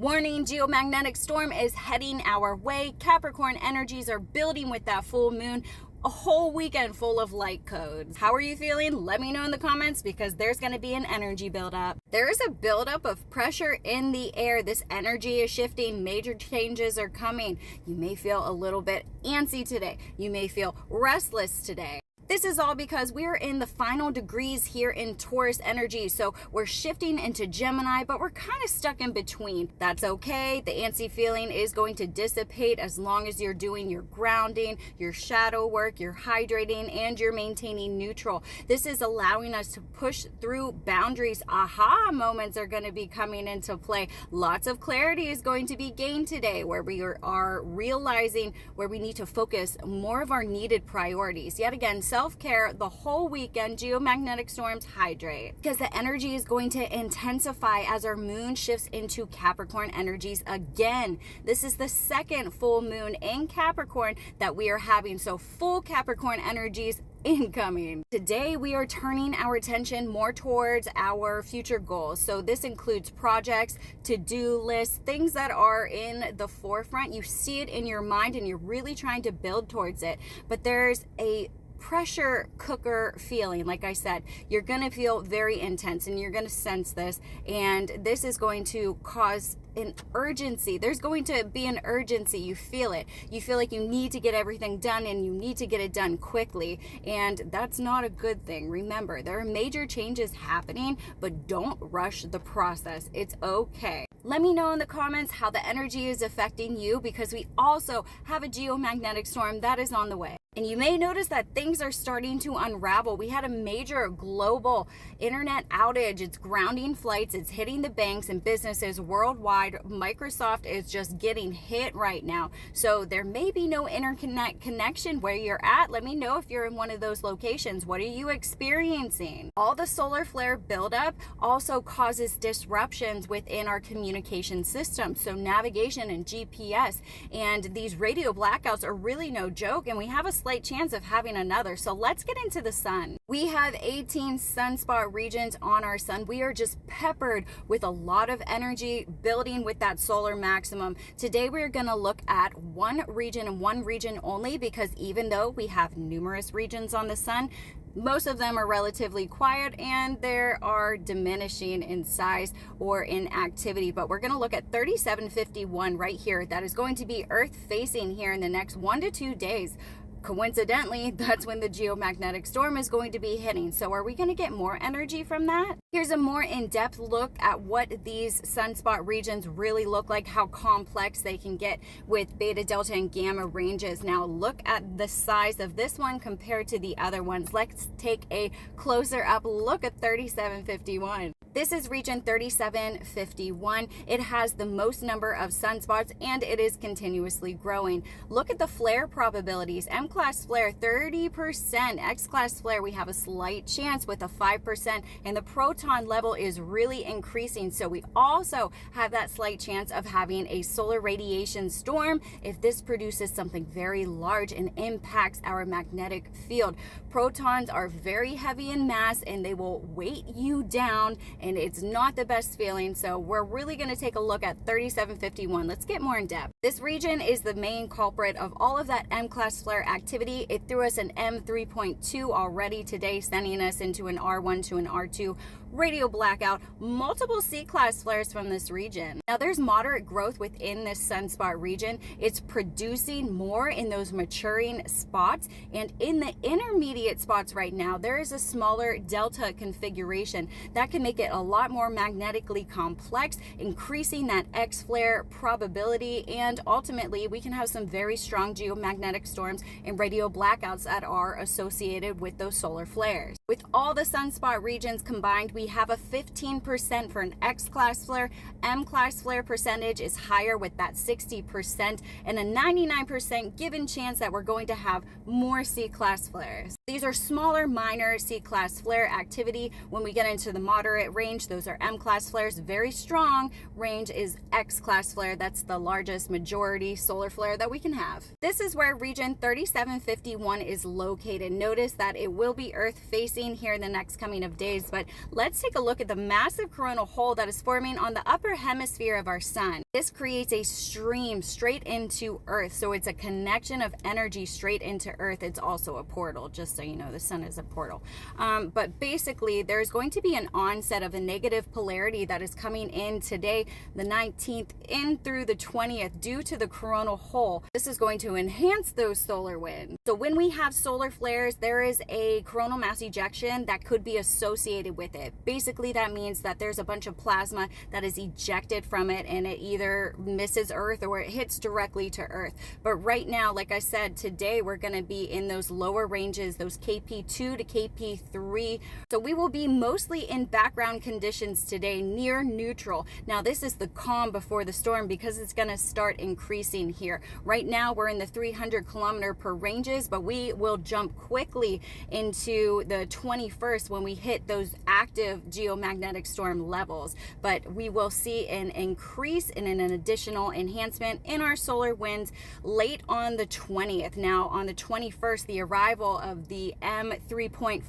Warning, geomagnetic storm is heading our way. Capricorn energies are building with that full moon. A whole weekend full of light codes. How are you feeling? Let me know in the comments because there's going to be an energy buildup. There is a buildup of pressure in the air. This energy is shifting. Major changes are coming. You may feel a little bit antsy today. You may feel restless today. This is all because we're in the final degrees here in Taurus energy. So we're shifting into Gemini, but we're kind of stuck in between. That's okay. The antsy feeling is going to dissipate as long as you're doing your grounding, your shadow work, you're hydrating, and you're maintaining neutral. This is allowing us to push through boundaries. Aha moments are going to be coming into play. Lots of clarity is going to be gained today where we are realizing where we need to focus more of our needed priorities. Yet again, self-care the whole weekend. Geomagnetic storms, hydrate, because the energy is going to intensify as our moon shifts into Capricorn energies again. This is the second full moon in Capricorn that we are having, so full Capricorn energies incoming. Today we are turning our attention more towards our future goals. So this includes projects, to-do lists, things that are in the forefront. You see it in your mind and you're really trying to build towards it, but there's a pressure cooker feeling. Like I said, you're going to feel very intense and you're going to sense this, and this is going to cause an urgency. There's going to be an urgency. You feel it. You feel like you need to get everything done and you need to get it done quickly, and that's not a good thing. Remember, there are major changes happening, but don't rush the process. It's okay. Let me know in the comments how the energy is affecting you, because we also have a geomagnetic storm that is on the way. And you may notice that things are starting to unravel. We had a major global internet outage. It's grounding flights. It's hitting the banks and businesses worldwide. Microsoft is just getting hit right now. So there may be no internet connection where you're at. Let me know if you're in one of those locations. What are you experiencing? All the solar flare buildup also causes disruptions within our communication system. So navigation and GPS and these radio blackouts are really no joke. And we have a slight chance of having another. So let's get into the sun. We have 18 sunspot regions on our sun. We are just peppered with a lot of energy building with that solar maximum. Today we're going to look at one region and one region only, because even though we have numerous regions on the sun, most of them are relatively quiet and they are diminishing in size or in activity. But we're going to look at 3751 right here. That is going to be Earth facing here in the next 1 to 2 days. Coincidentally, that's when the geomagnetic storm is going to be hitting. So are we going to get more energy from that? Here's a more in-depth look at what these sunspot regions really look like, how complex they can get with beta, delta, and gamma ranges. Now look at the size of this one compared to the other ones. Let's take a closer up look at 3751. This is region 3751. It has the most number of sunspots and it is continuously growing. Look at the flare probabilities. M-class flare 30%, X-class flare we have a slight chance with a 5%, and the proton level is really increasing. So we also have that slight chance of having a solar radiation storm if this produces something very large and impacts our magnetic field. Protons are very heavy in mass and they will weight you down, and it's not the best feeling. So we're really going to take a look at 3751. Let's get more in depth. This region is the main culprit of all of that M-class flare activity. It threw us an M3.2 already today, sending us into an R1 to an R2 radio blackout, multiple C-class flares from this region. Now there's moderate growth within this sunspot region. It's producing more in those maturing spots, and in the intermediate spots right now there is a smaller delta configuration that can make it a lot more magnetically complex, increasing that X flare probability, and ultimately we can have some very strong geomagnetic storms and radio blackouts that are associated with those solar flares. With all the sunspot regions combined, we have a 15% for an X-class flare. M-class flare percentage is higher with that 60%, and a 99% given chance that we're going to have more C-class flares. These are smaller, minor C-class flare activity. When we get into the moderate range, those are M-class flares. Very strong range is X-class flare. That's the largest majority solar flare that we can have. This is where region 3751 is located. Notice that it will be Earth facing here in the next coming of days, but let's take a look at the massive coronal hole that is forming on the upper hemisphere of our sun. This creates a stream straight into Earth. So it's a connection of energy straight into Earth. It's also a portal, just so you know, the sun is a portal. But basically, there's going to be an onset of a negative polarity that is coming in today, the 19th, in through the 20th, due to the coronal hole. This is going to enhance those solar winds. So when we have solar flares, there is a coronal mass ejection that could be associated with it. Basically, that means that there's a bunch of plasma that is ejected from it, and it either misses Earth or it hits directly to Earth. But right now, like I said, today we're going to be in those lower ranges, those KP2 to KP3. So we will be mostly in background conditions today, near neutral. Now this is the calm before the storm, because it's going to start increasing here. Right now we're in the 300 kilometer per ranges, but we will jump quickly into the 21st when we hit those active geomagnetic storm levels. But we will see an increase in an additional enhancement in our solar winds late on the 20th. Now on the 21st, the arrival of the M3.4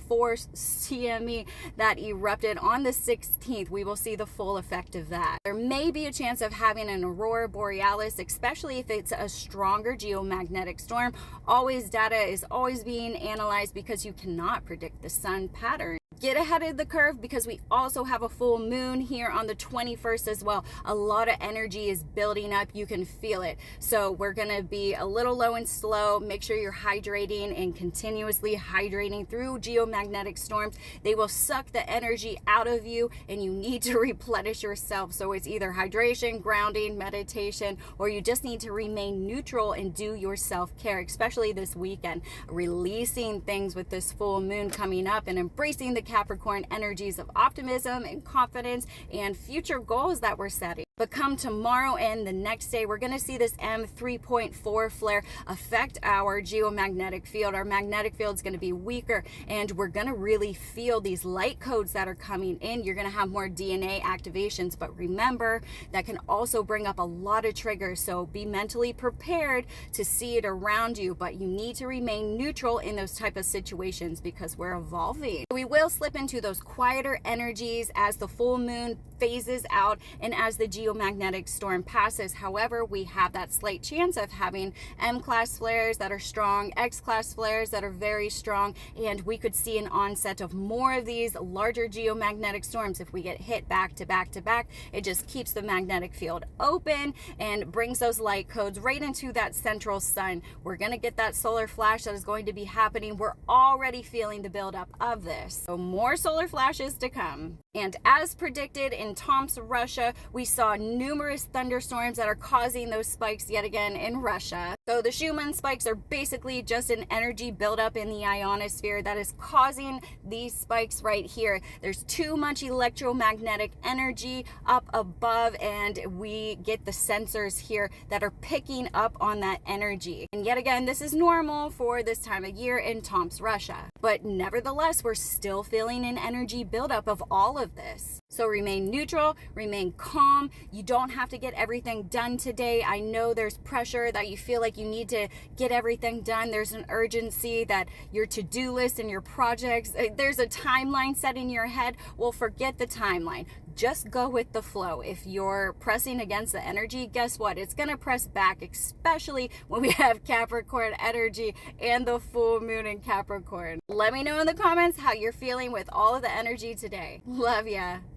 CME that erupted on the 16th, we will see the full effect of that. There may be a chance of having an aurora borealis, especially if it's a stronger geomagnetic storm. Data is always being analyzed, because you cannot predict the sun pattern. Get ahead of the curve, because we also have a full moon here on the 21st as well. A lot of energy is building up. You can feel it. So we're going to be a little low and slow. Make sure you're hydrating and continuously hydrating through geomagnetic storms. They will suck the energy out of you, and you need to replenish yourself. So it's either hydration, grounding, meditation, or you just need to remain neutral and do your self-care, especially this weekend. Releasing things with this full moon coming up and embracing the Capricorn energies of optimism and confidence and future goals that we're setting. But come tomorrow and the next day, we're going to see this M3.4 flare affect our geomagnetic field. Our magnetic field is going to be weaker, and we're going to really feel these light codes that are coming in. You're going to have more DNA activations, but remember, that can also bring up a lot of triggers. So be mentally prepared to see it around you, but you need to remain neutral in those type of situations, because we're evolving. We will slip into those quieter energies as the full moon phases out and as the geomagnetic storm passes. However, we have that slight chance of having M-class flares that are strong, X-class flares that are very strong, and we could see an onset of more of these larger geomagnetic storms. If we get hit back to back to back, it just keeps the magnetic field open and brings those light codes right into that central sun. We're going to get that solar flash that is going to be happening. We're already feeling the buildup of this. So more solar flashes to come. And as predicted in Tomsk, Russia, we saw numerous thunderstorms that are causing those spikes yet again in Russia. So the Schumann spikes are basically just an energy buildup in the ionosphere that is causing these spikes right here. There's too much electromagnetic energy up above, and we get the sensors here that are picking up on that energy. And yet again, this is normal for this time of year in Tomsk, Russia. But nevertheless, we're still feeling an energy buildup of all of this. So remain neutral, remain calm. You don't have to get everything done today. I know there's pressure that you feel like you need to get everything done. There's an urgency that your to-do list and your projects, there's a timeline set in your head. Well, forget the timeline. Just go with the flow. If you're pressing against the energy, guess what? It's going to press back, especially when we have Capricorn energy and the full moon in Capricorn. Let me know in the comments how you're feeling with all of the energy today. Love ya.